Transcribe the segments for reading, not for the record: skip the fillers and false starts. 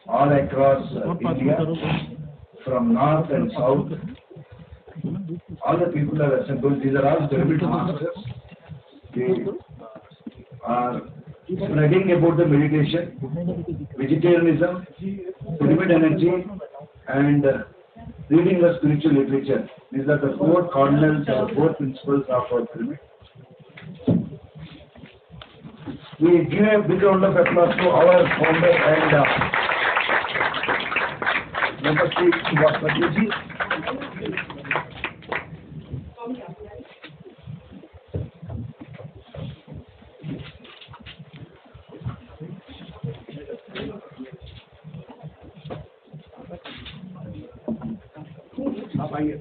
all across India, from north and south. All the people are assembled. These are all pyramid masters. They are spreading about the meditation, vegetarianism, pyramid energy, and reading the spiritual literature. These are the four cardinals or four principles of our pyramid. We give a big round of applause to our founder and Namaste Subhash Patilji. आप आइए।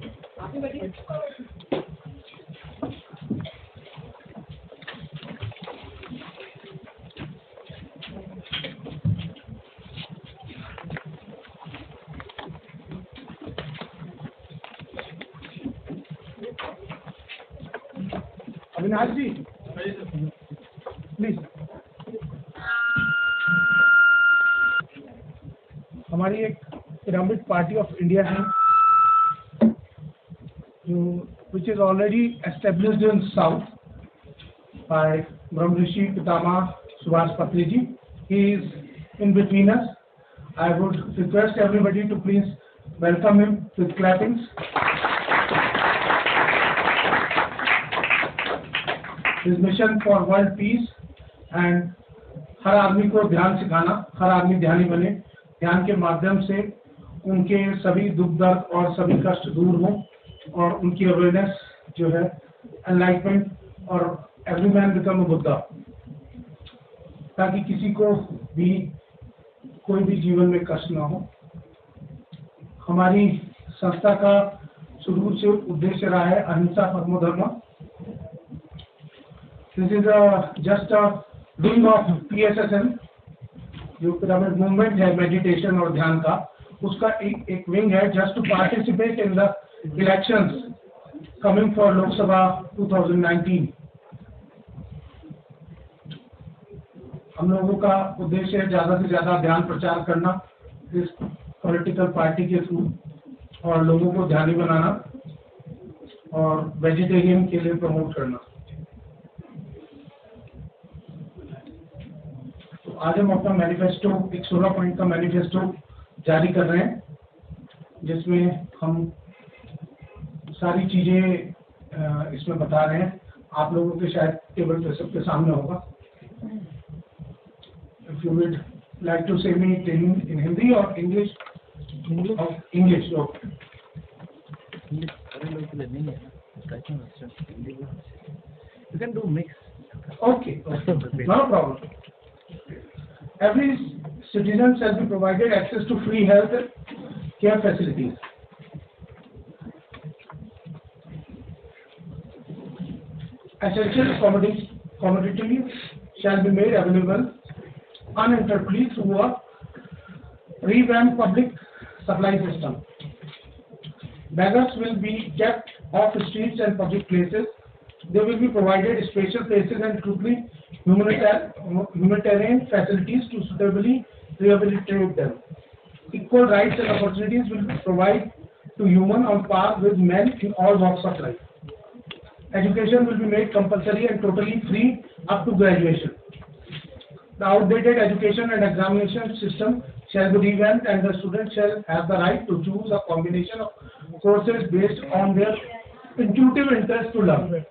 अविनाश जी please, हमारी एक pyramid party of India है which is already established in South by Brahmrishi Pitama Subhash Patilji. He is in between us. I would request everybody to please welcome him with clappings. His mission for world peace and हर आदमी को ध्यान सिखाना, हर आदमी ध्यानी बने, ध्यान के माध्यम से उनके सभी दुख दर्द और सभी कष्ट दूर हों और उनकी अवेयरनेस जो है एनलाइटमेंट और every man become a Buddha, ताकि किसी को भी कोई भी जीवन में कष्ट ना हो। हमारी संस्था का शुरू से उद्देश्य रहा है अहिंसा परमो धर्म। This is just a wing of PSSM, जो पिरामिड मूवमेंट है मेडिटेशन और ध्यान का, उसका एक विंग है just to participate in the elections coming for Lok Sabha 2019. हम लोगों का उद्देश्य है ज़्यादा से ज़्यादा ध्यान प्रचार करना इस पॉलिटिकल पार्टी के थ्रू और लोगों को ध्यानी बनाना और वेजिटेरियन के लिए प्रमोट करना। तो आज हम अपना मैनिफेस्टो, एक 16 पॉइंट का मैनिफेस्टो जारी कर रहे हैं, जिसमें हम सारी चीजें इसमें बता रहे हैं। आप लोगों के शायद टेबल पे सबके सामने होगा। If you would like to say me in Hindi or English? English, okay. You can do mix. Okay, no problem. Every citizen shall be provided access to free health care facilities. Essential commodities shall be made available uninterruptedly through a revamped public supply system. Beggars will be kept off streets and public places. They will be provided special places and truly humanitarian facilities to suitably rehabilitate them. Equal rights and opportunities will be provided to humans on par with men in all walks of life. Education will be made compulsory and totally free up to graduation. The outdated education and examination system shall be revamped, and the students shall have the right to choose a combination of courses based on their intuitive interest to learn.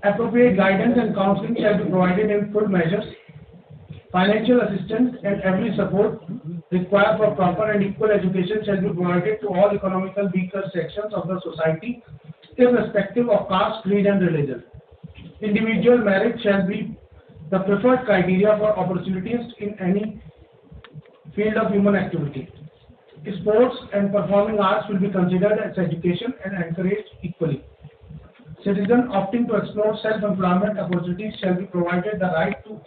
Appropriate guidance and counseling shall be provided in full measures. Financial assistance and every support required for proper and equal education shall be provided to all economical weaker sections of the society, irrespective of caste, creed, and religion. Individual merit shall be the preferred criteria for opportunities in any field of human activity. Sports and performing arts will be considered as education and encouraged equally. Citizens opting to explore self-employment opportunities shall be provided the right to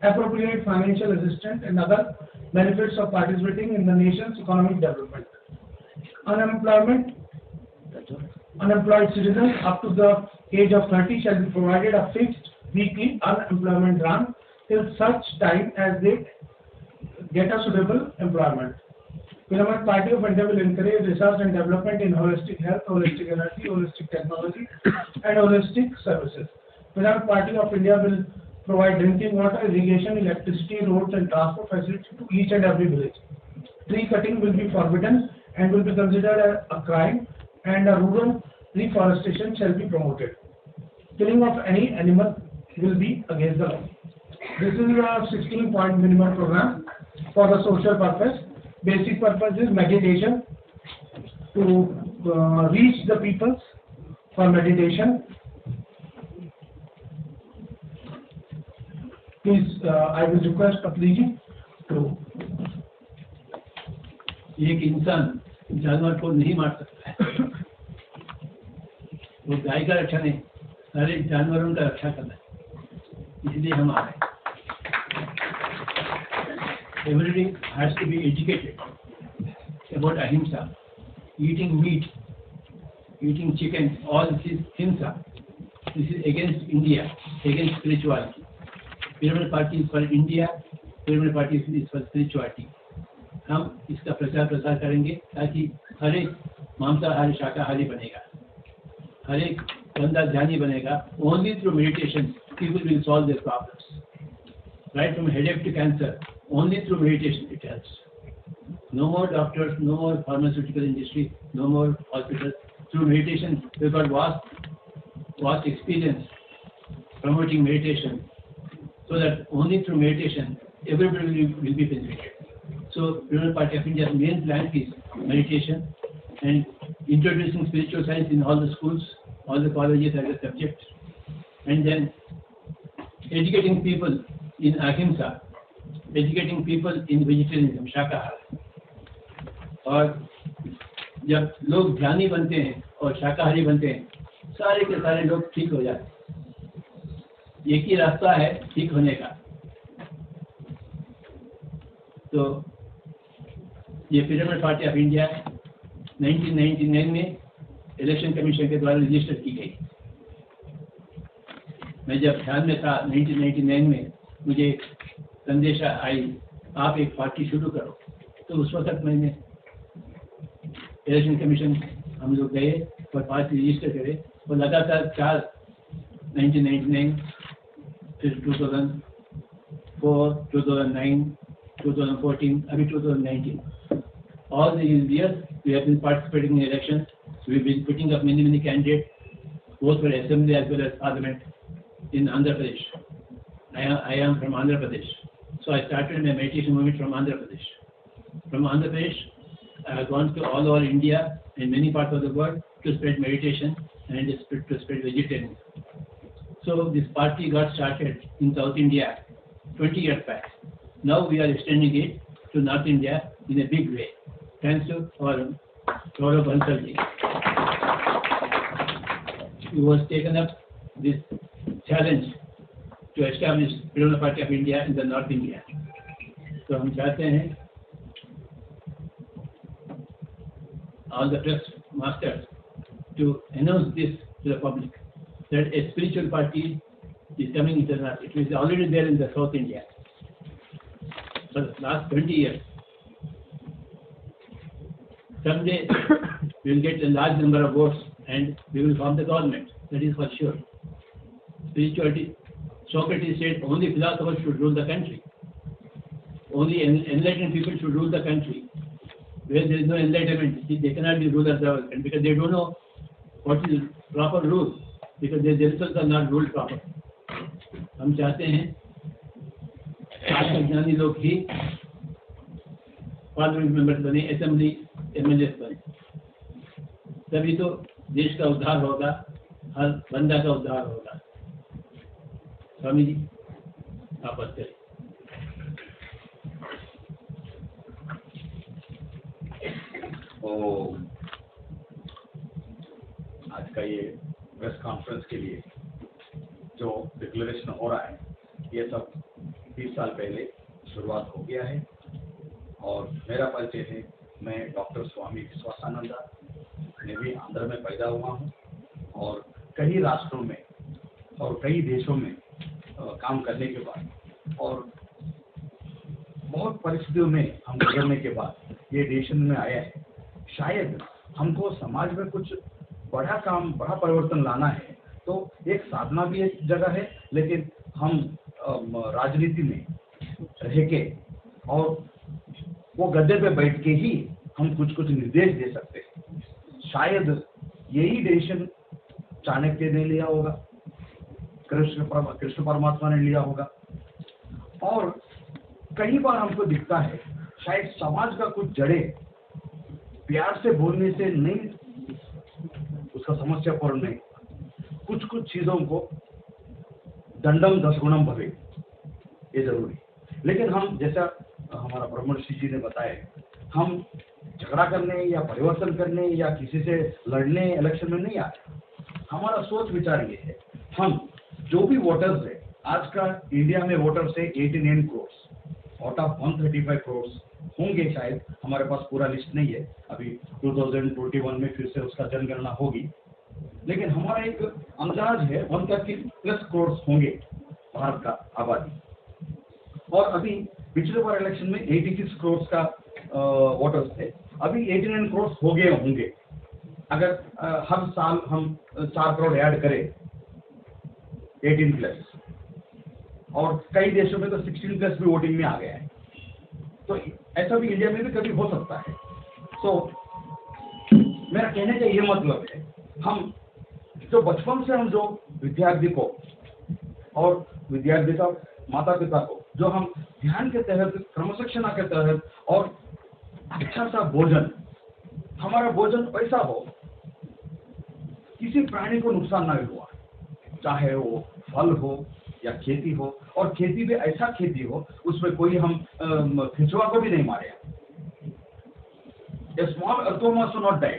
appropriate financial assistance and other benefits of participating in the nation's economic development. Unemployed citizens up to the age of 30 shall be provided a fixed weekly unemployment grant till such time as they get a suitable employment. Pyramid Party of India will encourage research and development in holistic health, holistic energy, holistic technology, and holistic services. Pyramid Party of India will provide drinking water, irrigation, electricity, roads, and transport facilities to each and every village. Tree cutting will be forbidden and will be considered a crime, and a rural reforestation shall be promoted. Killing of any animal will be against the law. This is a 16-point minimum program for the social purpose. Basic purpose is meditation, to reach the peoples for meditation. Please, I will request Patli ji to. एक इंसान जानवर को नहीं मार सकता है, वो गाय का रक्षा नहीं, सारे जानवरों का रक्षा करना है, इसलिए हम आ रहे हैं. Everybody has to be educated about ahimsa, eating meat, eating chicken, all this is himsa. This is against India, against spirituality. Pyramid Party is for India, Pyramid Party is for spirituality. हम इसका प्रचार प्रसार करेंगे ताकि हर एक मांसाहारी शाकाहारी बनेगा, हर एक बंदा ध्यानी बनेगा. Only through meditation people will solve their problems. Right from headache to cancer, only through meditation it helps. No more doctors, no more pharmaceutical industry, no more hospitals. Through meditation we've got vast experience promoting meditation, so that only through meditation everybody will be benefited. So, Pyramid Party of India's main plan is meditation and introducing spiritual science in all the schools, all the colleges as a subject, and then educating people in ahimsa, educating people in vegetarianism, शाकाहार. और जब लोग ध्यानी बनते हैं और शाकाहारी बनते हैं, सारे के सारे लोग ठीक हो जाते हैं. एक ही रास्ता है ठीक होने का. तो ये पिरामिड पार्टी ऑफ इंडिया 1999 में इलेक्शन कमीशन के द्वारा रजिस्टर की गई. मैं जब ध्यान में था 1999 में, मुझे संदेशा आई आप एक पार्टी शुरू करो. तो उस वक्त मैंने इलेक्शन कमीशन हम लोग गए और पार्टी रजिस्टर करे, और लगातार 1999, फिर 2004, 2009, 2014, अभी 2019. All these years we have been participating in elections. We have been putting up many candidates, both for assembly as well as parliament in Andhra Pradesh. I am from Andhra Pradesh, so I started my meditation movement from Andhra Pradesh. From Andhra Pradesh, I have gone to all over India and many parts of the world to spread meditation and to spread vegetarianism. So this party got started in South India 20 years back. Now we are extending it to North India in a big way. Thanks to our Gaurav Bansal ji. He was taken up this challenge to establish Pyramid Party of India in the North India. So हम चाहते हैं all the trust masters to announce this to the public, that a spiritual party is coming into the North. It is already there in the South India. For the last 20 years. Someday we will get a large number of votes and we will form the government. That is for sure. Spirituality. Socrates said only philosophers should rule the country. Only enlightened people should rule the country. Where there is no enlightenment, they cannot be rulers of the world, because they don't know what is proper rule, because they themselves are not ruled proper. हम चाहते हैं ज्ञानी लोग ही parliament members बने, assembly MLA बने, तभी तो देश का उद्धार होगा, हर बंदा का उद्धार होगा. स्वामी जी आप बात करें. आज का ये प्रेस कॉन्फ्रेंस के लिए जो डिक्लेरेशन हो रहा है, ये सब 30 साल पहले शुरुआत हो गया है. और मेरा परिचय है, मैं डॉक्टर स्वामी विश्वासानंदा, मैं भी आंध्र में पैदा हुआ हूँ और कई राष्ट्रों में और कई देशों में काम करने के बाद और बहुत परिस्थितियों में हम गुजरने के बाद ये डिसीजन में आया है, शायद हमको समाज में कुछ बड़ा काम, बड़ा परिवर्तन लाना है, तो एक साधना भी एक जगह है, लेकिन हम राजनीति में रह के और वो गद्दे पे बैठ के ही हम कुछ निर्देश दे सकते हैं। शायद यही डिसीजन चाणक्य ने लिया होगा, कृष्ण परमात्मा ने लिया होगा, और कई बार हमको दिखता है शायद समाज का कुछ जड़े प्यार से बोलने से नहीं, उसका समस्या पूर्ण नहीं, कुछ चीजों को दंडम 10 गुणम भवे, ये जरूरी। लेकिन हम, जैसा हमारा ब्रह्मर्षि जी ने बताया, हम झगड़ा करने या परिवर्तन करने या किसी से लड़ने इलेक्शन में नहीं आते। हमारा सोच विचार ये है, हम जो भी वोटर्स है, आज का इंडिया में वोटर्स है 89 करोड़, आउट ऑफ 135 करोड़ होंगे शायद, हमारे पास पूरा लिस्ट नहीं है, अभी 2021 में फिर से उसका जनगणना होगी, लेकिन हमारा एक अंदाज है 130+ करोड़ होंगे भारत का आबादी। और अभी पिछले बार इलेक्शन में 86 करोड़ का वोटर्स थे, अभी 89 करोड़ हो गए होंगे। अगर हर साल हम 4 करोड़ ऐड करें 18+, और कई देशों में तो 16+ भी वोटिंग में आ गया है, तो ऐसा भी इंडिया में भी कभी हो सकता है। तो मेरा कहने का ये मतलब है, हम जो बचपन से हम जो विद्यार्थी को और विद्यार्थी का माता पिता को जो हम ध्यान के तहत, क्रमशिक्षणा के तहत, और अच्छा सा भोजन, हमारा भोजन ऐसा हो किसी प्राणी को नुकसान ना हुआ, चाहे वो फल हो या खेती हो, और खेती भी ऐसा खेती हो उसमें कोई हम खिंचुआ को भी नहीं मारे। A small earthworm should not die।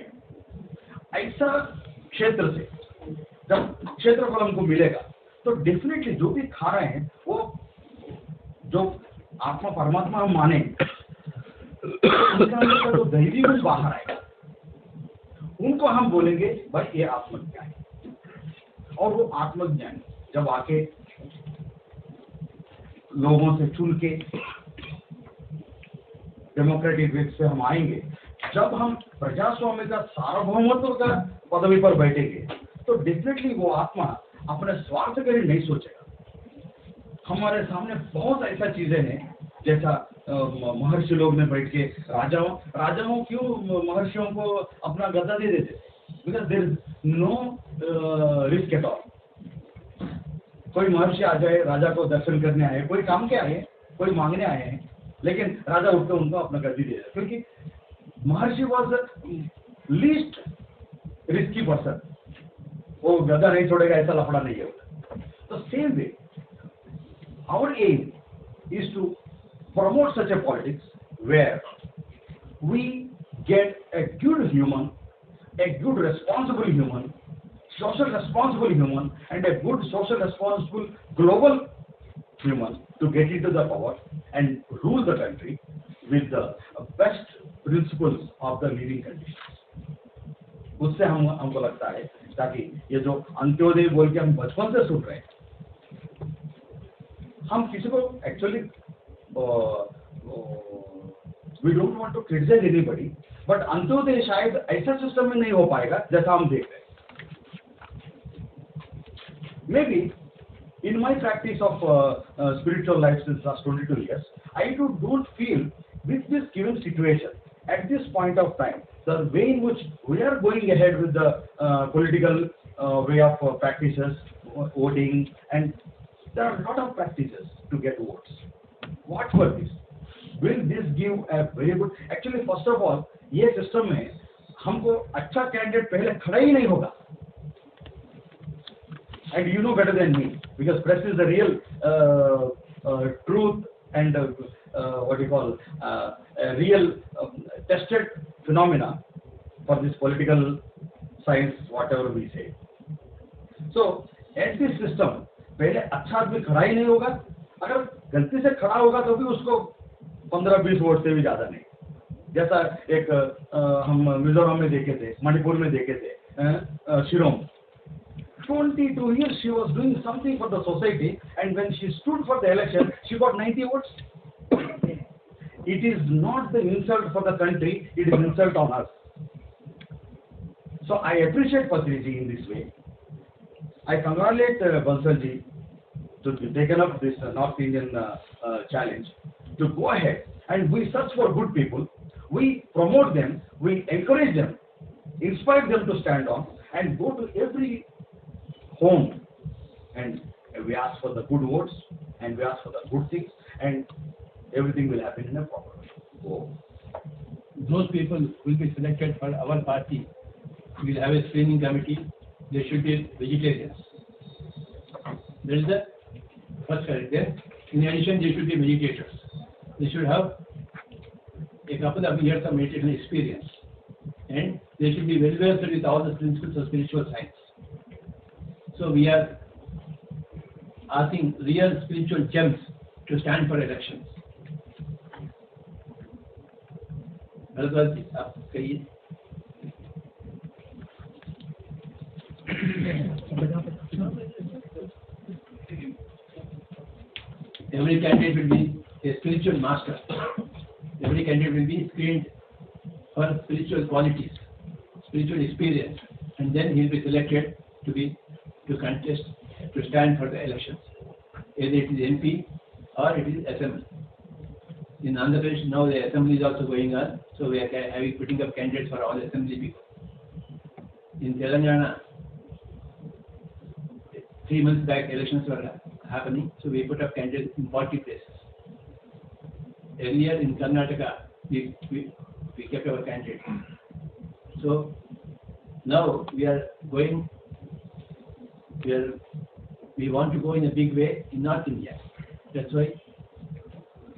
ऐसा क्षेत्र से जब क्षेत्रफल हमको मिलेगा तो डेफिनेटली जो भी खा रहे हैं वो जो आत्मा परमात्मा हम माने, उनका अंदर का जो दैवी गुण बाहर आएगा, उनको हम बोलेंगे भाई ये आत्मज्ञान। और वो आत्मज्ञान जब आके लोगों से चुन के डेमोक्रेटिक वे से हम आएंगे, जब हम प्रजास्वाम्य का सार्वभौमत्व का पदवी पर बैठेंगे, तो डेफिनेटली वो आत्मा अपने स्वार्थ के लिए नहीं सोचेगा। हमारे सामने बहुत ऐसा चीजें हैं, जैसा महर्षि लोग ने बैठ के राजाओं क्यों महर्षियों को अपना गद्दा दे देते, because there is no risk at all. कोई महर्षि आ जाए, राजा को दर्शन करने आए, कोई काम के आए, कोई मांगने आए हैं, लेकिन राजा उठकर उनको अपना गद्दी दे देता, क्योंकि महर्षि वॉज लीस्ट रिस्की पर्सन, वो गद्दा नहीं छोड़ेगा, ऐसा लफड़ा नहीं है। तो same way our aim is to promote such a politics where we get a good human, a good responsible human, social responsible human, and a good social responsible global human to get into the power and rule the country with the best principles of the living conditions। उससे हमको लगता है, ताकि ये जो अंत्योदय बोल के हम बचपन से सुन रहे हैं, हम किसी को actually we don't want to criticise anybody, but अंत्योदय शायद ऐसा सिस्टम में नहीं हो पाएगा जैसा हम देख रहे हैं। May be in my practice of spiritual life since last 22 years, I don't feel with this given situation at this point of time, the way in which we are going ahead with the political way of practices, voting, and there are a lot of practices to get votes. What were this? Will this give a very good? Actually, first of all, ये system में हमको अच्छा candidate पहले खड़ा ही नहीं होगा. And you know better than me, because press is the real truth and what you call a real tested phenomena for this political science, whatever we say. So, at this system, पहले अच्छा आदमी खड़ा ही नहीं होगा. अगर गलती से खड़ा होगा तो भी उसको 15-20 वोट से भी ज्यादा नहीं. जैसा एक हम मिजोरम में देखे थे, मणिपुर में देखे थे, शिरोम. 22 years she was doing something for the society, and when she stood for the election, she got 90 votes. it is not the insult for the country, it is an insult on us. So I appreciate Patri ji in this way. I congratulate Bansal ji to be taken up this North Indian challenge, to go ahead and we search for good people, we promote them, we encourage them, inspire them to stand on and go to every home and we ask for the good votes and we ask for the good things and everything will happen in a proper way. So, those people will be selected for our party. We will have a screening committee. They should be vegetarians. That is the first criteria. In addition, they should be meditators. They should have a couple of years of meditation experience. And they should be well versed with all the principles of spiritual science. So we are asking real spiritual gems to stand for elections. Bharadwaj जी, आप कहिए. Every candidate will be a spiritual master. Every candidate will be screened for spiritual qualities, spiritual experience, and then he will be selected to contest, to stand for the elections. Either it is MP or it is Assembly. In Andhra Pradesh now the Assembly is also going on, so we are putting up candidates for all Assembly people. In Telangana, 3 months back elections were happening, so we put up candidates in 40 places. Earlier in Karnataka, we kept our candidate. So now we want to go in a big way in North India. That's why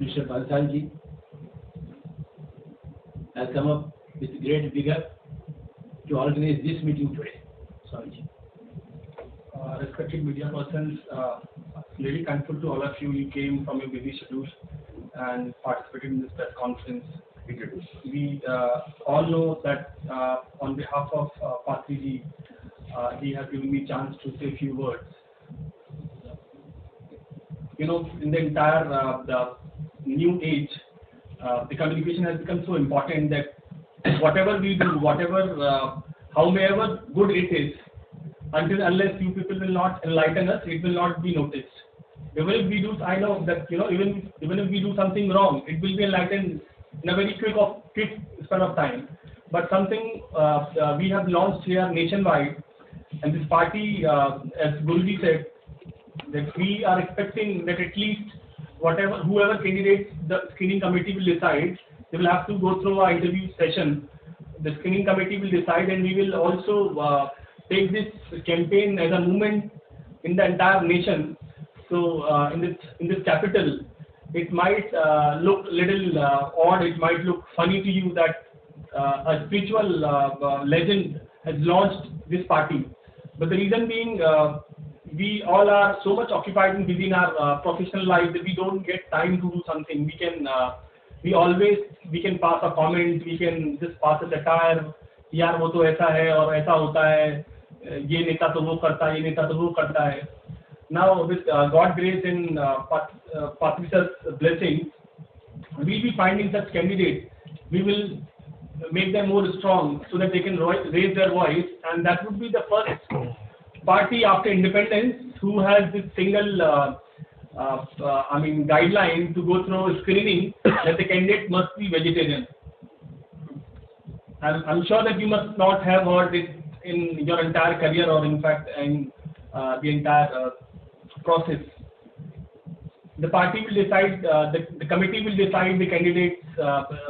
Mr. Bansal ji has come up with great vigor to organize this meeting today. Sorry. Respected media persons, really thankful to all of you. You came from your busy schedules and participated in this press conference. We all know that on behalf of Patri ji, he has given me a chance to say a few words. You know, in the entire the new age, the communication has become so important that whatever we do, however good it is, unless you people will not enlighten us, it will not be noticed. Even if we do, I know that, you know, even if we do something wrong, it will be enlightened in a very quick span of time. But something we have launched here nationwide, and this party, as Guruji said, that we are expecting that at least whoever candidates the screening committee will decide, they will have to go through our interview session. The screening committee will decide, and we will also take this campaign as a movement in the entire nation. So in this capital, it might look little odd, it might look funny to you that a spiritual legend has launched this party. But the reason being, we all are so much occupied and busy in our professional life that we don't get time to do something. We can pass a comment, we can just pass a satire, यार वो तो ऐसा है और ऐसा होता है, ये नेता तो वो करता है, ये नेता तो वो करता है. Now with God's grace and Patri's blessing, we'll be finding such candidates. We will make them more strong so that they can raise their voice, and that would be the first party after independence who has this single guideline to go through screening that the candidate must be vegetarian. I'm sure that you must not have heard it in your entire career, or in fact in the entire process. The party will decide, the committee will decide the candidates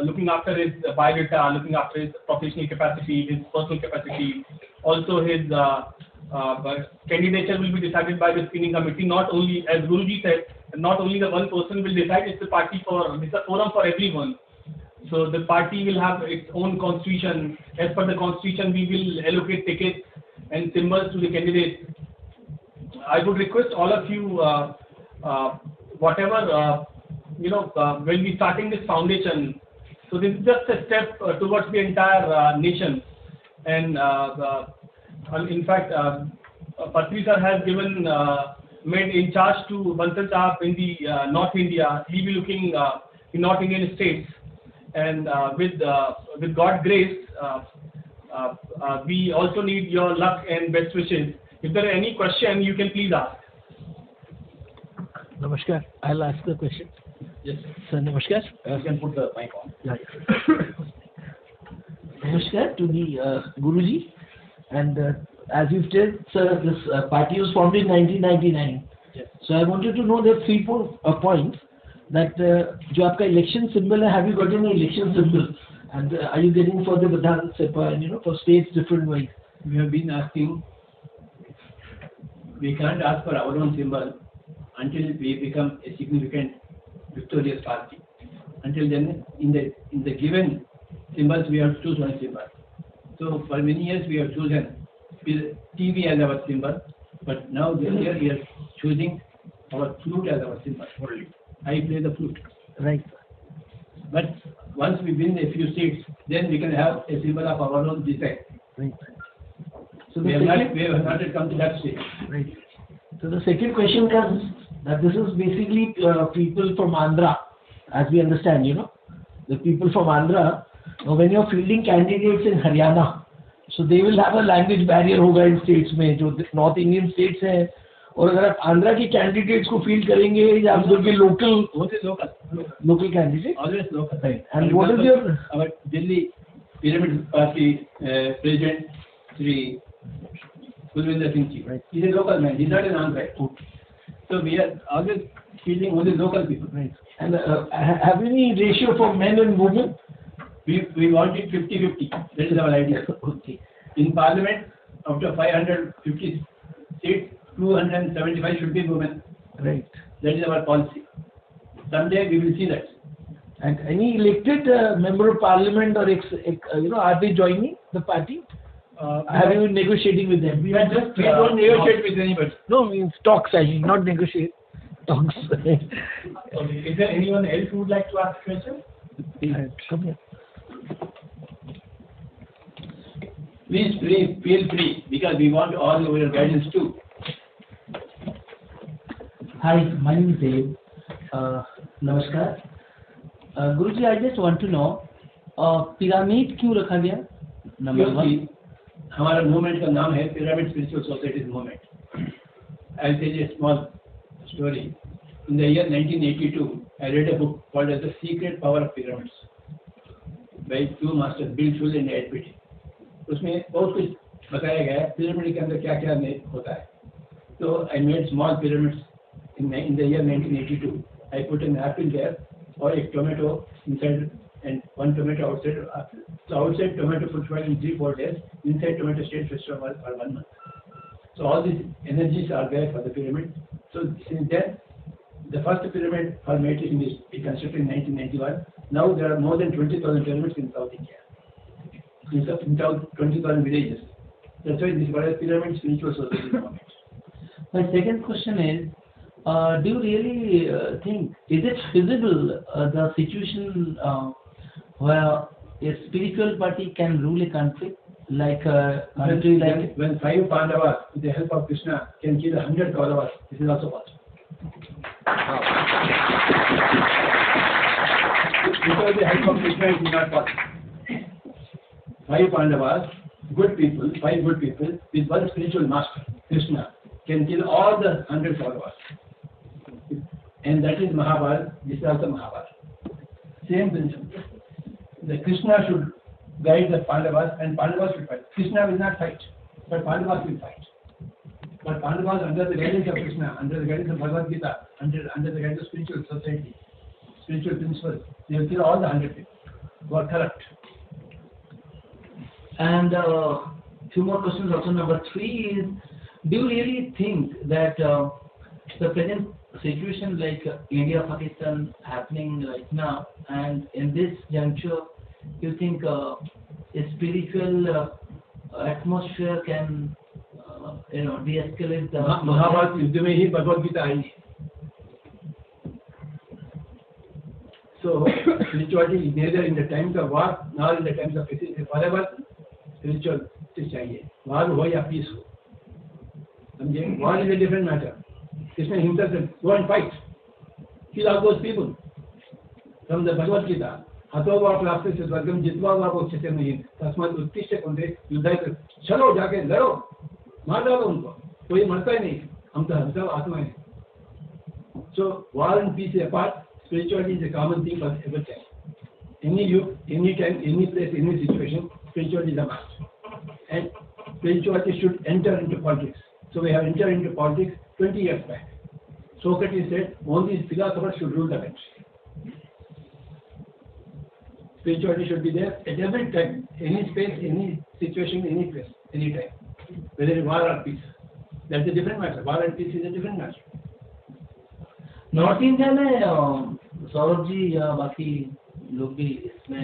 looking after his biodata, looking after his professional capacity, his personal capacity. Also his candidature will be decided by the screening committee. Not only, as Guruji said, not only the one person will decide, it's a forum for everyone. So the party will have its own constitution. As per the constitution, we will allocate tickets and symbols to the candidates. I would request all of you, when we starting this foundation, so this is just a step towards the entire nation. And in fact, Patri sir has made in charge to Bansal Sahab in the North India. He will be looking in North Indian states, and with God's grace, we also need your luck and best wishes. If there are any question, you can please ask. Namaskar. I'll ask the question. Yes, Sir, namaskar. You can put the mic on. Yeah. Namaskar to the Guruji. And as you've said, sir, this party was formed in 1999. yes. So I wanted to know the 3-4 points that जो आपका election symbol है, have you got any election symbol? And are you getting for the Vidhan Sabha and for states different ways? We have been asking, we can't ask for our own symbol until we become a significant victorious party. Until then, in the given symbols, we have to choose one symbol. So for many years we have chosen TV as our symbol, but now this year we are choosing our flute as our symbol only. I play the flute. Right. But once we win a few seats, then we can have a symbol of our own design. Right. So We the have second, not yet come to that stage. right. So the second question comes that this is basically people from Andhra, as we understand, the people from Andhra. When you're fielding candidates in Haryana, so they will have a language barrier होगा इन states में जो North Indian states हैं, और अगर आप आंध्रा के candidates को field करेंगे या आप उनके local candidates. Always local. Right. And what is your our Delhi Pyramid Party president, Sri Kulvinder Singh Ji? Right. He's a local man. He's not an Andhra. So we are always fielding only local people. right? And have any ratio for men and women? We want it 50-50. That is our idea. Okay. In Parliament, out of 550 seats, 275 should be women. Right. That is our policy. Someday we will see that. And any elected member of parliament or are they joining the party? Have you been negotiating with them? We are just We don't negotiate with anybody. No, means talks. I mean, not negotiate. Talks. Okay. Is there anyone else who would like to ask a question? Come here. Please feel free because we want all your guidance too. Hi, my name is Dave. Namaskar. Guruji, I just want to know, pyramid क्यों रखा गया? Number one. क्योंकि हमारा movement का नाम है pyramid spiritual societies movement. I'll tell you a small story. In the year 1982, I read a book called as The Secret Power of Pyramids by two masters, Bill Schul and Ed Beatty. उसमें बहुत कुछ बताया गया है pyramid के अंदर क्या क्या होता है. So I made small pyramids in the year 1982. I put an apple there or a tomato inside and one tomato outside. So outside tomato fruit in 3-4 days, inside tomato stayed fresh for 1 month. So all these energies are there for the pyramid. So since then, the first pyramid formation is constructed in 1991. Now there are more than 20,000 pyramids in South India. In South 20,000 villages. That's why this is called a pyramid spiritual society movement. My second question is, do you really think, is it feasible the situation where a spiritual party can rule a country like a country like When 5 Pandavas, with the help of Krishna, can kill 100 Kauravas, this is also possible. Without the help of Krishna, it is not possible. 5 Pandavas, good people, 5 good people, with one spiritual master, Krishna, can kill all the 100 Kauravas. And that is Mahabharata, this is also Mahabharata. Same principle. The Krishna should guide the Pandavas and Pandavas should fight. Krishna will not fight, but Pandavas will fight. But Pandavas, under the guidance of Krishna, under the guidance of Bhagavad Gita, under the guidance of spiritual society, spiritual principles, they will kill all the 100 people who are corrupt. And two more questions also. Number 3 is, do you really think that the present situation like India, Pakistan happening right now, and in this juncture, you think a spiritual atmosphere can de-escalate the Mahabharata युद्ध में ही भगवद गीता आई है. So spirituality is neither in the times of war nor in the times of peace. Forever spiritual चाहिए. War हो या peace हो. समझे? War is a different matter. Krishna himself said, go and fight. Kill all those people. from the Bhagavad Gita, हतो वा प्राप्त स्वर्गम जित्वा वा भोक्ष्यते नहीं, तस्मात् उत्तिष्ठ कुंते युद्धाय कर, चलो जाके लड़ो, मार डालो उनको, कोई मरता ही नहीं, हम तो आत्मा है. So war and peace apart, spirituality is a common thing for every time. Any youth, any time, any place, any situation, spirituality is a must. And spirituality should enter into politics. So we have entered into politics 20 years back. Socrates said, only philosophers should rule the country. Spirituality should be there at every time, any space, any situation, any place, any time. Whether it's war or peace. That's a different matter. War and peace is a different matter. North India में सौरभ जी या बाकी लोग भी इसमें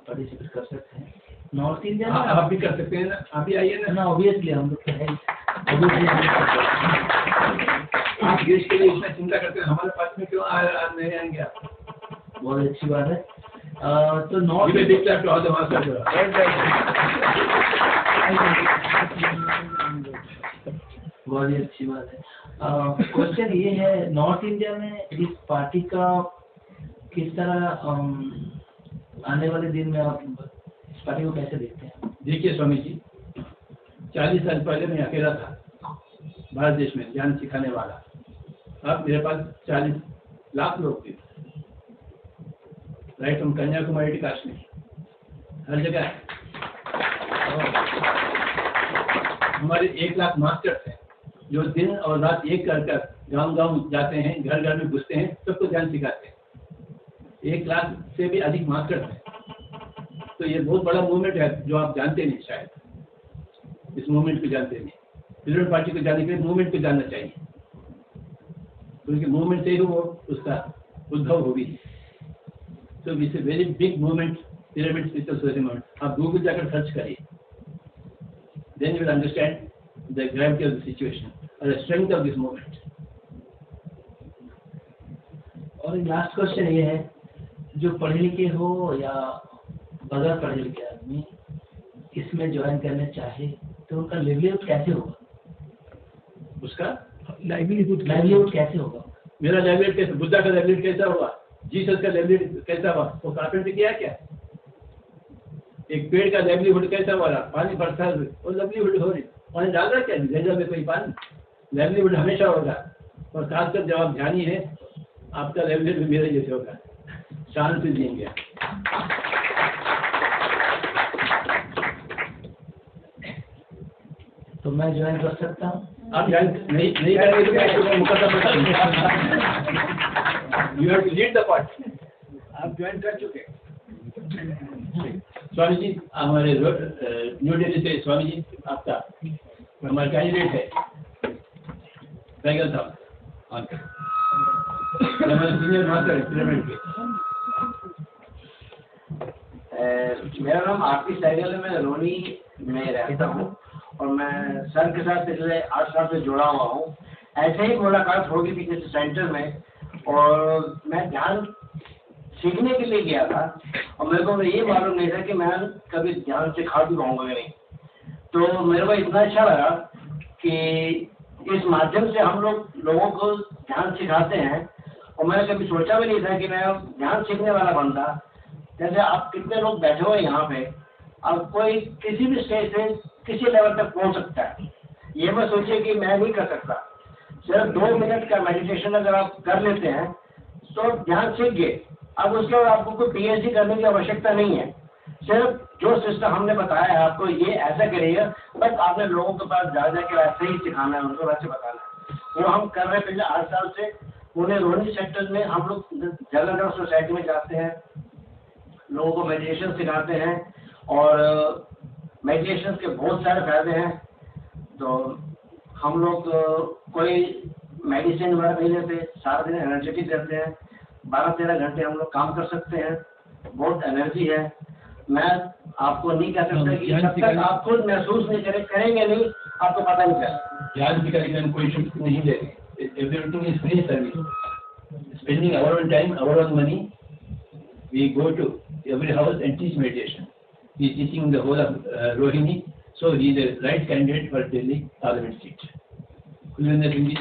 participate कर सकते हैं. North India में आप भी कर सकते हैं ना, आप भी आइए ना. ऑब्वियसली हम लोग तो है. आप देश के लिए इतना चिंता करते हैं, हमारे पास में क्यों नहीं आएंगे आप? बहुत अच्छी बात है. तो नॉर्थ बहुत ही अच्छी बात है. क्वेश्चन ये है, नॉर्थ इंडिया में इस पार्टी का किस तरह आने वाले दिन में आप इस पार्टी को कैसे देखते हैं? देखिए स्वामी जी, 40 साल पहले मैं अकेला था भारत देश में ज्ञान सिखाने वाला. अब मेरे पास 40 लाख लोग थे, right from Kanyakumari to Kashmir, हर जगह. हमारे 1 लाख मास्टर्स हैं जो दिन और रात एक कर गांव जाते हैं, घर घर में घुसते हैं, सबको ज्ञान सिखाते हैं. 1 लाख से भी अधिक मास्टर्स हैं. तो ये बहुत बड़ा मूवमेंट है जो आप जानते नहीं, शायद इस मूवमेंट को जानते नहीं. पिलर पार्टी को जानने के लिए मूवमेंट को जानना चाहिए, क्योंकि मूवमेंट से ही वो उसका उद्भव होगी. तो it's a very big movement, pyramid spiritual society movement. आप गूगल जाकर सर्च करिए, then you will understand the gravity of the situation or the strength of this movement. और लास्ट क्वेश्चन ये है, जो पढ़े लिखे हो या बगैर पढ़े लिखे आदमी इसमें ज्वाइन करने चाहे तो उनका लाइवलीहुड कैसे होगा? उसका लाइवलीहुड कैसे होगा? मेरा लाइवलीहुड कैसे, बुद्धा का लाइवलीहुड कैसा हुआ, जीसस का लाइवलीहुड कैसा हुआ? वो कारपेंटर किया क्या? एक पेड़ का लाइवलीहुड कैसा हुआ? पानी बरसा है, वो लाइवलीहुड हो रही. पानी डाल रहा क्या जंगल में कोई पानी? लाइवलीहुड हमेशा होगा. और खासकर जब आप ध्यानी है, आपका लाइवलीहुड भी मेरे जैसे होगा, शांत से जिएंगे. तो मैं ज्वाइन कर सकता हूँ? आप ज्वाइन नहीं करेंगे तो मुकदमा you have to lead the party. आप ज्वाइन कर चुके. स्वामी जी हमारे न्यू दिल्ली से, स्वामी जी आपका हमारा कैंडिडेट है बैगल साहब, हमारे सीनियर मास्टर पिरामिड के. मेरा नाम आरती सहगल है, मैं रोनी में रहता हूँ और मैं सर के साथ पिछले 8 साल से जुड़ा हुआ हूँ. ऐसे ही मुलाकात होगी पीछे सेंटर में, और मैं ध्यान सीखने के लिए गया था और मेरे को ये मालूम नहीं था कि मैं कभी ध्यान सिखा भी पाऊंगा कि नहीं. तो मेरे को इतना अच्छा लगा कि इस माध्यम से हम लोगों को ध्यान सिखाते हैं, और मैंने कभी सोचा भी नहीं था कि मैं ध्यान सीखने वाला बनता. जैसे आप कितने लोग बैठे हुए यहाँ पे, अब कोई किसी भी स्टेज से किसी लेवल तक पहुँच सकता है. ये मैं सोचिए कि मैं नहीं कर सकता. सिर्फ 2 मिनट का मेडिटेशन अगर आप कर लेते हैं तो ध्यान सीख गए. अब उसके बाद आपको कोई पीएचडी करने की आवश्यकता नहीं है. सिर्फ जो सिस्टम हमने बताया है आपको, ये ऐसा करिएगा, बस आपने लोगों के पास जा जाकर ऐसे ही सिखाना है, उनको वैसे बताना है. वो हम कर रहे हैं पिछले 8 साल से. पुणे रोहिणी सेक्टर में हम लोग जगन्नाथ सोसाइटी में जाते हैं, लोगों को मेडिटेशन सिखाते हैं, और मेडिटेशन के बहुत सारे फायदे हैं. तो हम लोग कोई मेडिसिन वगैरह नहीं लेते, सारा दिन एनर्जेटिक रहते हैं. 12-13 घंटे हम लोग काम कर सकते हैं, बहुत एनर्जी है. मैं आपको नहीं कह सकता कि जब तक आप खुद महसूस नहीं करेंगे नहीं, आपको पता नहीं चलेगा. ध्यान भी करेंगे, कोई शुल्क नहीं देंगे. Everything is free service. Spending our own time, our own money, we go to every house and teach meditation. He is teaching the whole of Rohini, so he is the right candidate for Delhi Parliament seat. Kulwinder Singh ji.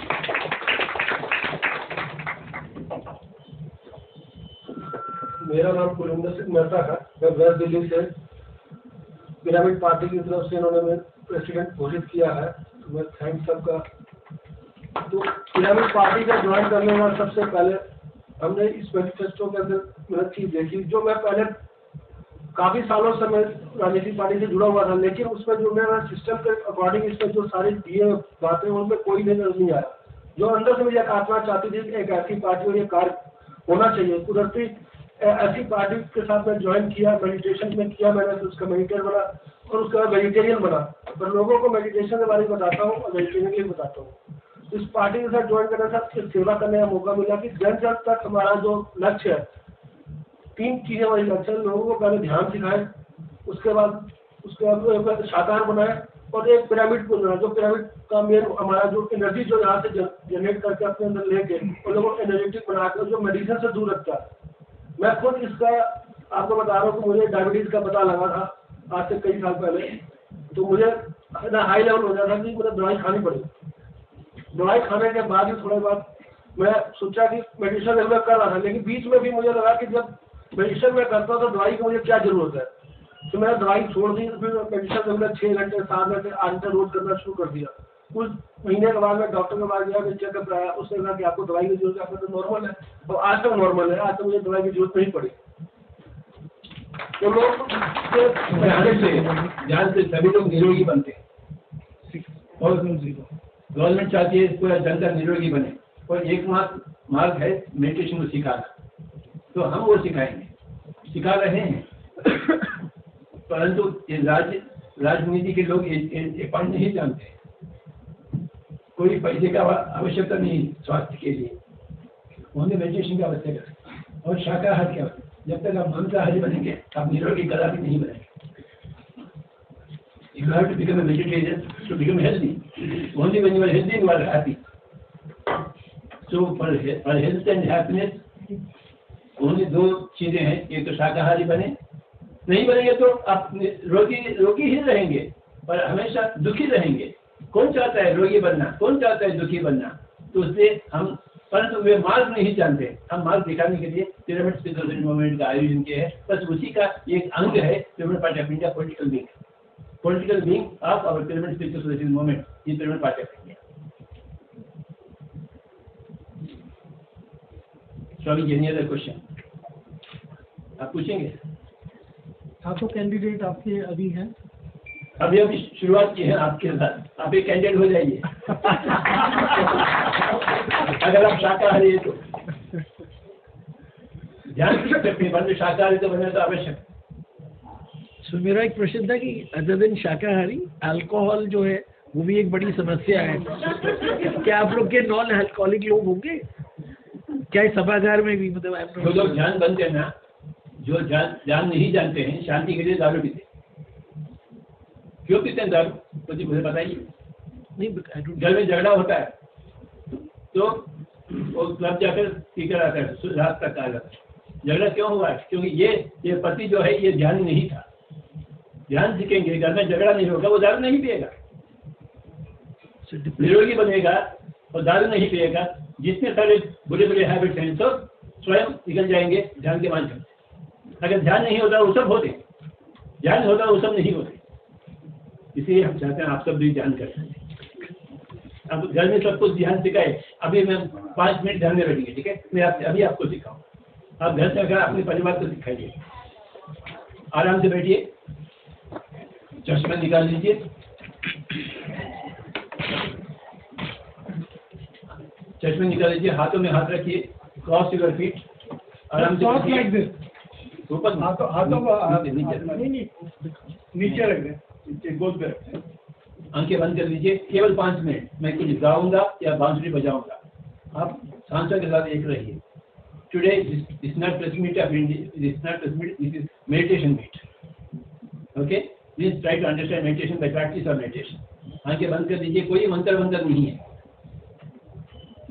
मेरा नाम कुलविंदर सिंह मेहता है। मैं waste Delhi से pyramid party की तरफ से इन्होंने मैं प्रेसिडेंट घोषित किया है, तो मैं थैंक सबका। तो पिरामिड पार्टी का ज्वाइन करने का सबसे पहले हमने इस मैनिफेस्टो के अंदर मेहनत चीज देखी, जो मैं पहले काफी सालों से मैं राजनीतिक पार्टी से जुड़ा हुआ था, लेकिन उसमें जो मेरा सिस्टम के अकॉर्डिंग इसमें जो सारी दिए बातें उनमें कोई नजर नहीं आया। जो अंदर से मुझे आत्मा चाहती थी कि एक ऐसी पार्टी और ये कार्य होना चाहिए, कुदरती ऐसी पार्टी के साथ मैं ज्वाइन किया, मेडिटेशन में किया मैंने, तो उसका मेडिटेटर बना और उसके बाद वेजिटेरियन बना। पर लोगों को मेडिटेशन के बारे में बताता हूँ और वेजिटेरियन के बताता हूँ। इस पार्टी के साथ ज्वाइन करने से सेवा करने का मौका मिला कि जन जन तक हमारा जो लक्ष्य है, 3 चीजें हमारी लक्ष्य है। लोगों को पहले ध्यान सिखाए, उसके बाद शाकाहार बनाए और एक पिरामिड को बनाए। जो पिरामिड का मेन हमारा जो एनर्जी जो यहाँ से जनरेट करके अपने अंदर लेके उन लोगों को एनर्जेटिक बनाकर जो मेडिसिन से दूर रखता है। मैं खुद इसका आपको बता रहा हूँ कि मुझे डायबिटीज का पता लगा था आज से कई साल पहले, तो मुझे इतना हाई लेवल हो जाता कि मुझे दवाई खानी पड़ी। दवाई खाने के बाद ही थोड़े बाद मैं सोचा कि मेडिसिन रेगुलर कर रहा था, लेकिन बीच में भी मुझे लगा कि जब मेडिसिन में करता हूँ तो दवाई की मुझे क्या जरूरत है, तो मैंने दवाई छोड़ दी। फिर मेडिसिन रेगुलर 6 घंटे 7 घंटे 8 घंटे रोज करना शुरू कर दिया। कुछ महीने के बाद मैं डॉक्टर के पास गया, मैं चेकअप कराया, उसने कहा कि आपको दवाई की जरूरत है, आपका तो नॉर्मल है। और आज तक नॉर्मल है, आज तक मुझे दवाई की जरूरत नहीं पड़ी। तो लोग ध्यान से सभी लोग निरोगी बनते हैं और गवर्नमेंट चाहती है पूरा जनता निरोगी बने, और एकमात्र मार्ग है मेडिटेशन को सिखाना। तो हम वो सिखा रहे हैं, परंतु ये राजनीति के लोग ये पॉइंट नहीं जानते। कोई पैसे का आवश्यकता नहीं स्वास्थ्य के लिए, उन्हें मेडिटेशन की आवश्यकता है। और शाकाहार क्या, जब तक आप मांसाहारी बनेंगे आप निरोगी कदापि नहीं बनेंगे। You have to become a vegetarian to become healthy. Only when you are healthy you are happy. So for health and happiness only 2 चीजें हैं, एक तो शाकाहारी बने, नहीं बनेंगे तो आप रोगी ही रहेंगे पर हमेशा दुखी रहेंगे। कौन चाहता है रोगी बनना, कौन चाहता है दुखी बनना? तो उससे हम, परंतु वे मार्ग नहीं जानते। हम मार्ग दिखाने के लिए पिरामिड स्पिरिचुअल मूवमेंट का आयोजन किया है, बस उसी का एक अंग है pyramid party of India political wing of our pyramid spiritual society movement, ये पिरामिड पार्टी ऑफ इंडिया। स्वामी एनी अदर क्वेश्चन आप पूछेंगे? हाँ, तो कैंडिडेट आपके अभी हैं? अभी शुरुआत की है आपके साथ, आप एक कैंडिडेट हो जाइए अगर आप शाकाहारी है तो ध्यान सीख सकते हैं, परंतु शाकाहारी तो बनना तो आवश्यक। तो मेरा एक प्रश्न था कि अदर देन शाकाहारी अल्कोहल जो है वो भी एक बड़ी समस्या है। क्या आप लोग के नॉन अल्कोहलिक लोग होंगे क्या इस सभागार में भी? मतलब जो लोग ध्यान बनते हैं ना, जो ध्यान नहीं जानते हैं, शांति के लिए दारू पीते। क्यों पीते हैं दारू? तो मुझे बताइए। नहीं, घर में झगड़ा होता है तो वो क्लब जाकर पीकर आता है, रात तक आ जाता है। झगड़ा क्यों हुआ? क्योंकि ये पति जो है ये ध्यान नहीं था। ध्यान सीखेंगे, घर में झगड़ा नहीं होगा, वो दारू नहीं पिएगा, निरोगी बनेगा और दारू नहीं पिएगा। जितने सारे बुरे हैबिट्स हैं सब स्वयं निकल जाएंगे ध्यान के माध्यम से। अगर ध्यान नहीं होता वो सब होते, ध्यान होता वो सब नहीं होते। इसलिए हम चाहते हैं आप सब भी ध्यान करें। अब घर में सब कुछ ध्यान सिखाए। अभी मैं 5 मिनट ध्यान में बैठेंगे, ठीक है? मैं अभी आपको सिखाऊँ। आप घर से अगर अपने परिवार को सिखाइए। आराम से बैठिए, चश्मा निकाल लीजिए, चश्मे निकाल लीजिए, हाथों में हाथ रखिए, क्रॉस योर फीट, आराम से ऊपर नीचे रख दें, गोद पे रखें। आंखें बंद कर लीजिए। केवल 5 मिनट मैं कुछ गाऊंगा या बांसुरी बजाऊंगा, आप सांसों के साथ एक रहिए। Today is not press meet of India, it is not press meet, this is meditation meet. Okay, please try to understand meditation by practice of meditation. आंखें बंद कर दीजिए, कोई मंत्र नहीं है।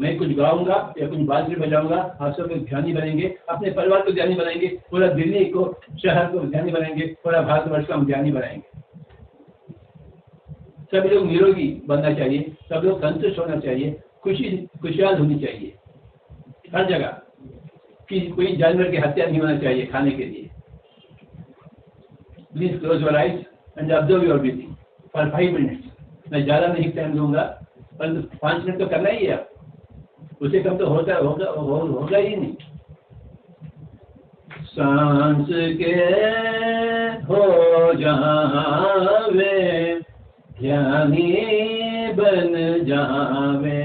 मैं कुछ गाऊंगा या कुछ बांसुरी बजाऊंगा, आप सब लोग ध्यानी बनेंगे, अपने परिवार को ध्यानी बनाएंगे, पूरा दिल्ली को, शहर को ध्यानी बनाएंगे, पूरा भारतवर्ष को हम ध्यानी बनाएंगे। सभी लोग निरोगी बनना चाहिए, सब लोग संतुष्ट होना चाहिए, खुशहाल होनी चाहिए हर जगह। कि कोई जानवर की हत्या नहीं होना चाहिए खाने के लिए। Please close your eyes and observe your breathing for 5 minutes. मैं ज़्यादा नहीं टाइम दूंगा, परंतु 5 मिनट तो करना ही है आप, उससे कम तो होगा ही नहीं। सांस के हो जावे ज्ञानी बन जावे,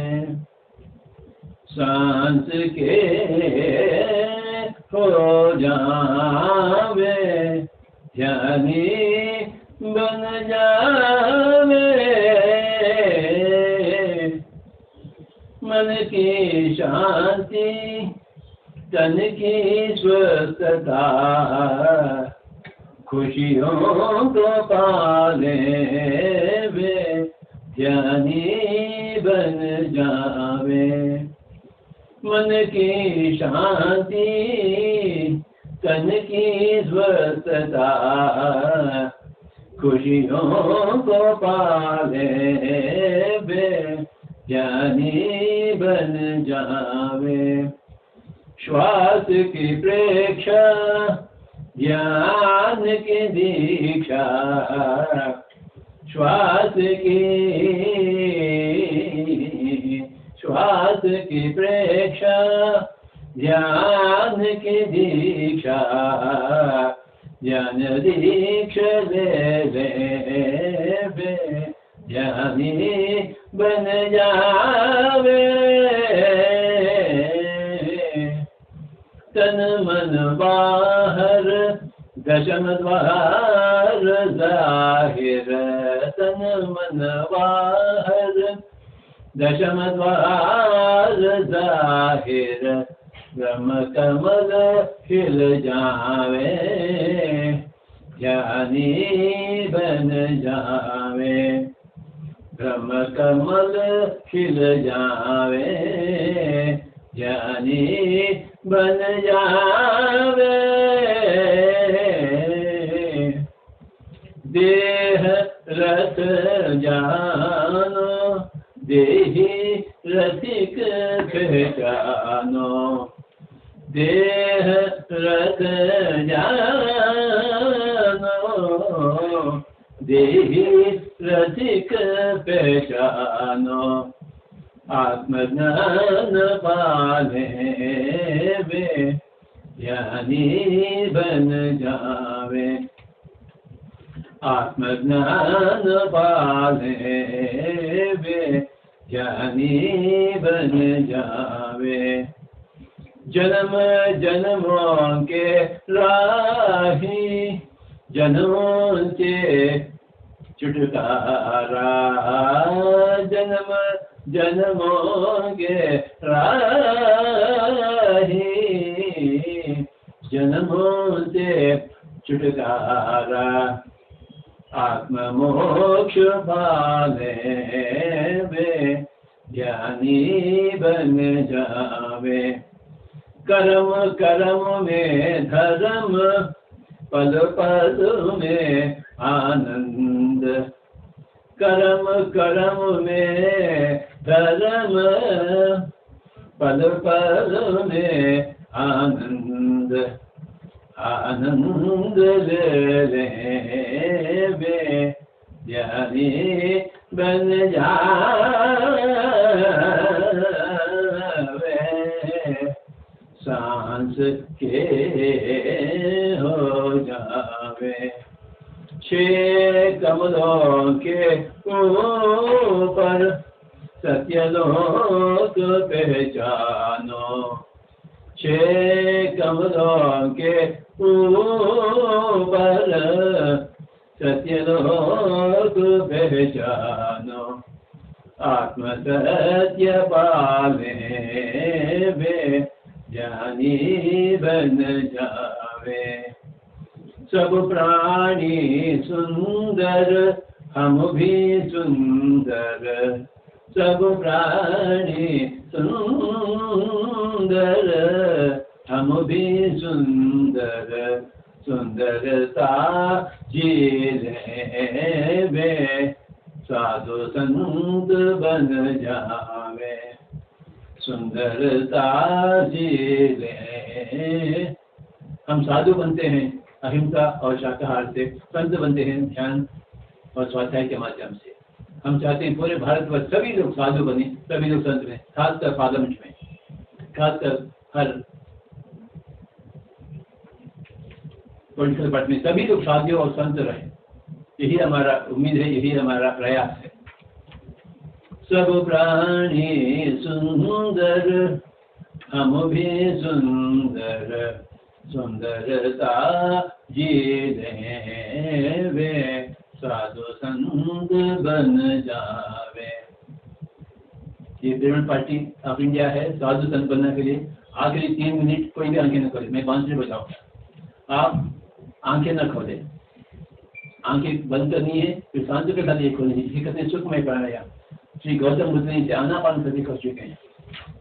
सांस के हो जावे ज्ञानी बन जावे, मन की शांति तन की स्वस्थता खुशियों को पाले वे ज्ञानी बन जावे, मन की शांति तन की स्वस्थता खुशियों को पाले वे ज्ञानी बन जावे। श्वास की प्रेक्षा ज्ञान की दीक्षा, श्वास की प्रेक्षा ज्ञान की दीक्षा, ज्ञान दीक्षा ले ज्ञानी बन जावे, तन मन बाहर दशम द्वार जाहिर, तन मन बाहर दशम द्वार जाहिर, ब्रह्म कमल खिल जावे ज्ञानी बन जावे, ब्रह्म कमल खिल जावे ज्ञानी बन जावे। देह रथ जानो देहि रसिक पहचानो, देह रथ जानो देहि रसिक पहचानो, आत्मज्ञान पाले वे ज्ञानी बन जावे, आत्मज्ञान पाले वे ज्ञानी बन जावे। जन्म जन्मों के राही जन्मों से छुटकारा, जन्म जन्मों के राही जन्मों से छुटकारा, आत्म मोक्ष पाले वे ज्ञानी बन जावे। कर्म कर्म में धर्म पल पल में आनंद, कर्म कर्म में धर्म पल पल में आनंद, आनंद ले वे ज्ञानी बन जावे, सांस के हो जावे। 6 कमलों के ऊपर सत्यलोक पहचानो, 6 कमलों के ऊपर सत्यलोक पहचानो, आत्म सत्य पाले वे ज्ञानी बन जावे। सब प्राणी सुंदर हम भी सुंदर, सब प्राणी सुंदर हम भी सुंदर, सुंदरता जी वे साधु संत बन जावे, सुंदरता जी हैं। हम साधु बनते हैं अहिंसा और शाकाहार से, संत बनते हैं ध्यान और स्वाध्याय के माध्यम से। हम चाहते हैं पूरे भारत में सभी लोग साधु बने, सभी लोग संत बने, खासकर पार्लियामेंट में, खासकर हर पॉलिटिकल पार्टी में सभी लोग साधु और संत रहे। यही हमारा उम्मीद है, यही हमारा प्रयास है। सब प्राणी सुंदर, हम भी सुंदर, सुंदरता जी वे, साधु संत बन जावे। ये पिरामिड पार्टी ऑफ इंडिया है साधु संत बनने के लिए। आखिरी 3 मिनट कोई भी आंखें न खोले, मैं 5 मिनट बताऊंगा, आप आंखें न खोले, आंखें बंद करनी है, फिर शांति के साथ ये खोलनी है। इसे कहते हैं सुखमय प्राणायाम। श्री गौतम बुद्ध ने इसे आनापान सभी कर चुके हैं।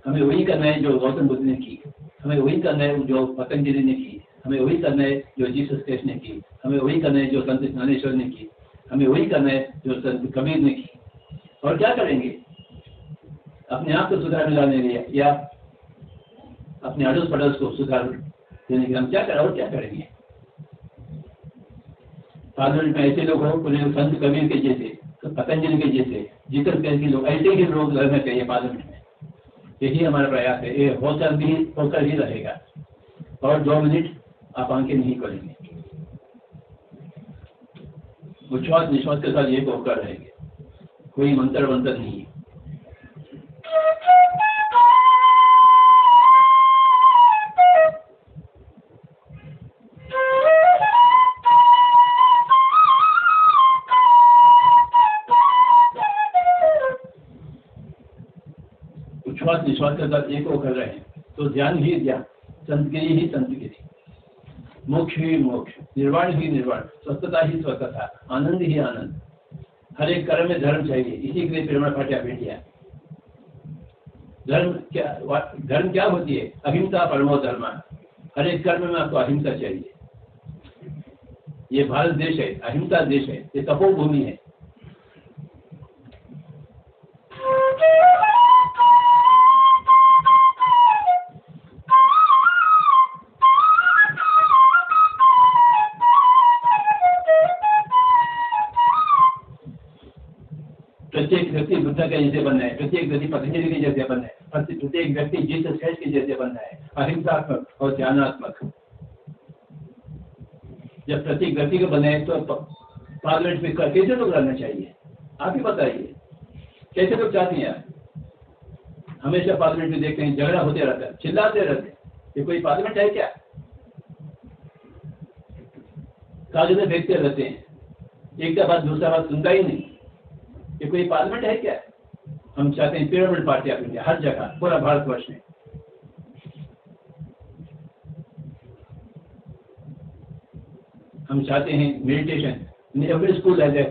हमें वही करना है जो गौतम बुद्ध ने की, हमें वही करना है जो पतंजलि ने की, हमें वही करना है जो जीसस क्राइस्ट ने की, हमें वही करना है जो संत ज्ञानेश्वर ने की, हमें वही करना है जो संत कबीर ने की। और क्या करेंगे? अपने आप को सुधार लाने के लिए या अपने अड़ोस पड़ोस को सुधार देने के लिए हम क्या करें और क्या करेंगे? पार्लियामेंट में ऐसे लोग हो, संत कबीर के जैसे, पतंजलि के जैसे, जीसस क्राइस्ट के लोग, ऐसे ही लोग रहना चाहिए पार्लियामेंट में। यही हमारा प्रयास है। ये होकर ही रहेगा। और 2 मिनट आप आंखें नहीं खोलेंगे, उच्छ्वास निश्वास के साथ ये होकर रहेंगे, कोई मंत्र वंत्र नहीं है। उच्छ्वास निश्वास के साथ एक होकर रहे तो ध्यान ही ध्यान, संतगिरी ही संतगिरी, मोक्ष ही मोक्ष, निर्वाण ही निर्वाण, स्वस्थता ही स्वस्थता, आनंद ही आनंद। हर एक कर्म में धर्म चाहिए, इसी के लिए पिरामिड पार्टी ऑफ इंडिया। धर्म क्या होती है? अहिंसा परमो धर्म। हर एक कर्म में आपको अहिंसा चाहिए। ये भारत देश है, अहिंसा देश है, ये तपोभूमि है। प्रत्येक व्यक्ति बुद्ध के जैसे बनना है, प्रत्येक व्यक्ति पतंजलि के जैसे बनना है, प्रत्येक व्यक्ति जीसस क्राइस्ट के जैसे बनना है, अहिंसात्मक और ध्यानात्मक। जब प्रत्येक व्यक्ति को बने तो पार्लियामेंट में कैसे लोग रहना चाहिए? आप ही बताइए, कैसे लोग चाहते हैं? हमेशा पार्लियामेंट में देखते हैं झगड़ा होते रहता है, चिल्लाते रहते हैं। ये कोई पार्लियामेंट है क्या? कागजें देखते रहते हैं, एक का बात दूसरा बात सुनता ही नहीं। ये कोई पार्लियामेंट है क्या? हम चाहते हैं पिरामिड पार्टी ऑफ इंडिया हर जगह, पूरा भारतवर्ष में। हम चाहते हैं meditation in every school as a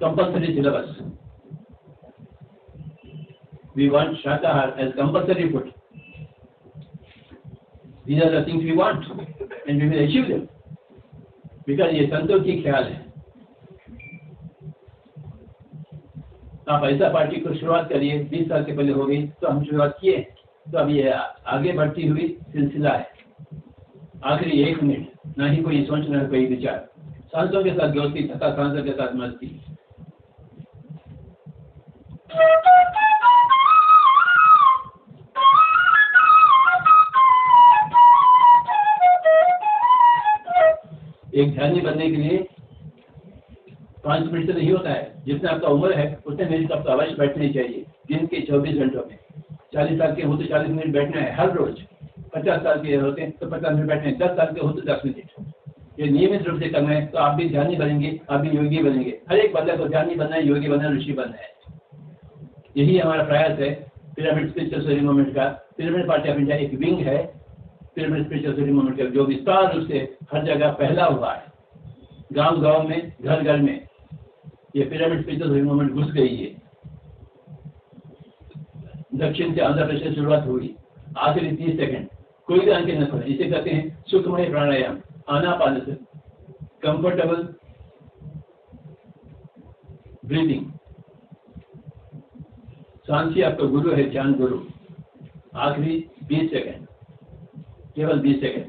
compulsory syllabus. We want shakahar as compulsory food. These are the things we want and we will achieve them because ये संतों की ख्याल है। आप ऐसा पार्टी को शुरुआत करिए, 20 साल के पहले हो गई तो हम शुरुआत किए, तो अब ये आगे बढ़ती हुई सिलसिला है। आखिरी 1 मिनट, ना ही कोई सोच ना कोई विचार, सांसों के साथ दोस्ती तथा सांसों के साथ मस्ती। एक ध्यानी बनने के लिए 5 मिनट से नहीं होता है। जितना आपका उम्र है उतने मिनट आपको अवश्य बैठने चाहिए दिन के 24 घंटों में। 40 साल के हो तो 40 मिनट बैठना है हर रोज। 50 साल के होते हैं तो 50 मिनट बैठना है। 10 साल के हो तो 10 मिनट। ये नियमित रूप से करना है तो आप भी ध्यानी बनेंगे, आप भी योगी बनेंगे। हर एक बंदे को ध्यानी बनना है, योगी बनना है, ऋषि बनना है। यही हमारा प्रयास है पिरामिड स्पिरिचुअल सोसाइटी मूवमेंट का। पिरामिड पार्टी ऑफ इंडिया एक विंग है पिरामिड स्पिरिचुअल सोसाइटी मूवमेंट का, जो विस्तार रूप से हर जगह फैला हुआ है। गांव-गांव में, घर-घर में ये पिरामिड स्पिरिचुअल सोसाइटी मूवमेंट घुस गई है। दक्षिण से आंध्र प्रदेश से शुरुआत हुई। आखिरी 30 सेकंड कोई भी आंखें न खोले। इसे कहते हैं सुखमय प्राणायाम। आनापान से कंफर्टेबल ब्रीदिंग। सांची आपका गुरु है, ध्यान गुरु। आखिरी 20 सेकंड केवल 20 second.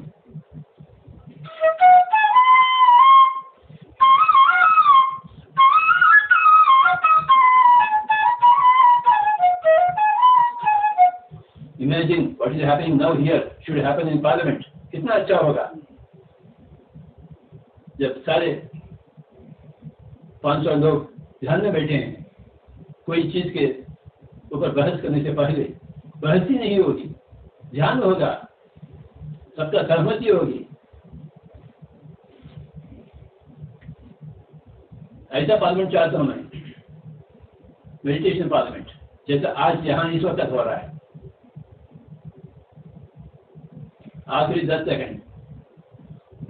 Imagine what is happening now here should happen in Parliament. कितना अच्छा होगा जब सारे 500 लोग ध्यान में बैठे हैं, कोई चीज के ऊपर बहस करने से पहले बहस ही नहीं होगी, ध्यान होगा, सबका सहमति होगी। ऐसा पार्लियामेंट चाहता हूं मैं, मेडिटेशन पार्लियामेंट, जैसा आज यहाँ इस वक्त हो रहा है। आखिरी 10 सेकंड,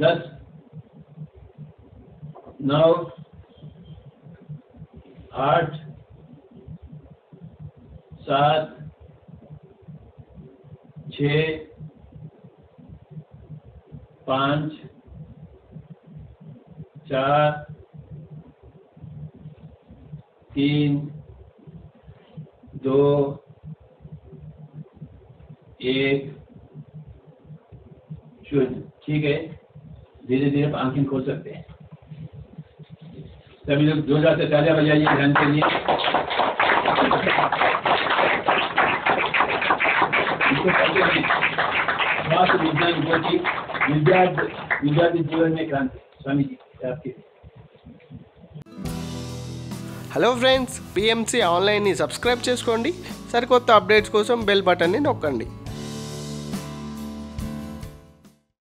10, 9, 8, 7, 6, 5, 4, 3, 2, 1, 0। ठीक है, धीरे धीरे आंखें खोल सकते हैं। सभी लोग जोरदार से तालियां बजाइए ध्यान के लिए। विज्ञान ज्योति, विद्यार्थी जीवन में क्रांति। स्वामी जी आपके। హలో ఫ్రెండ్స్, పిఎంసి ఆన్లైన్ని సబ్స్క్రైబ్ చేసుకోండి. సరికొత్త అప్డేట్స్ కోసం బెల్ బటన్ని నొక్కండి.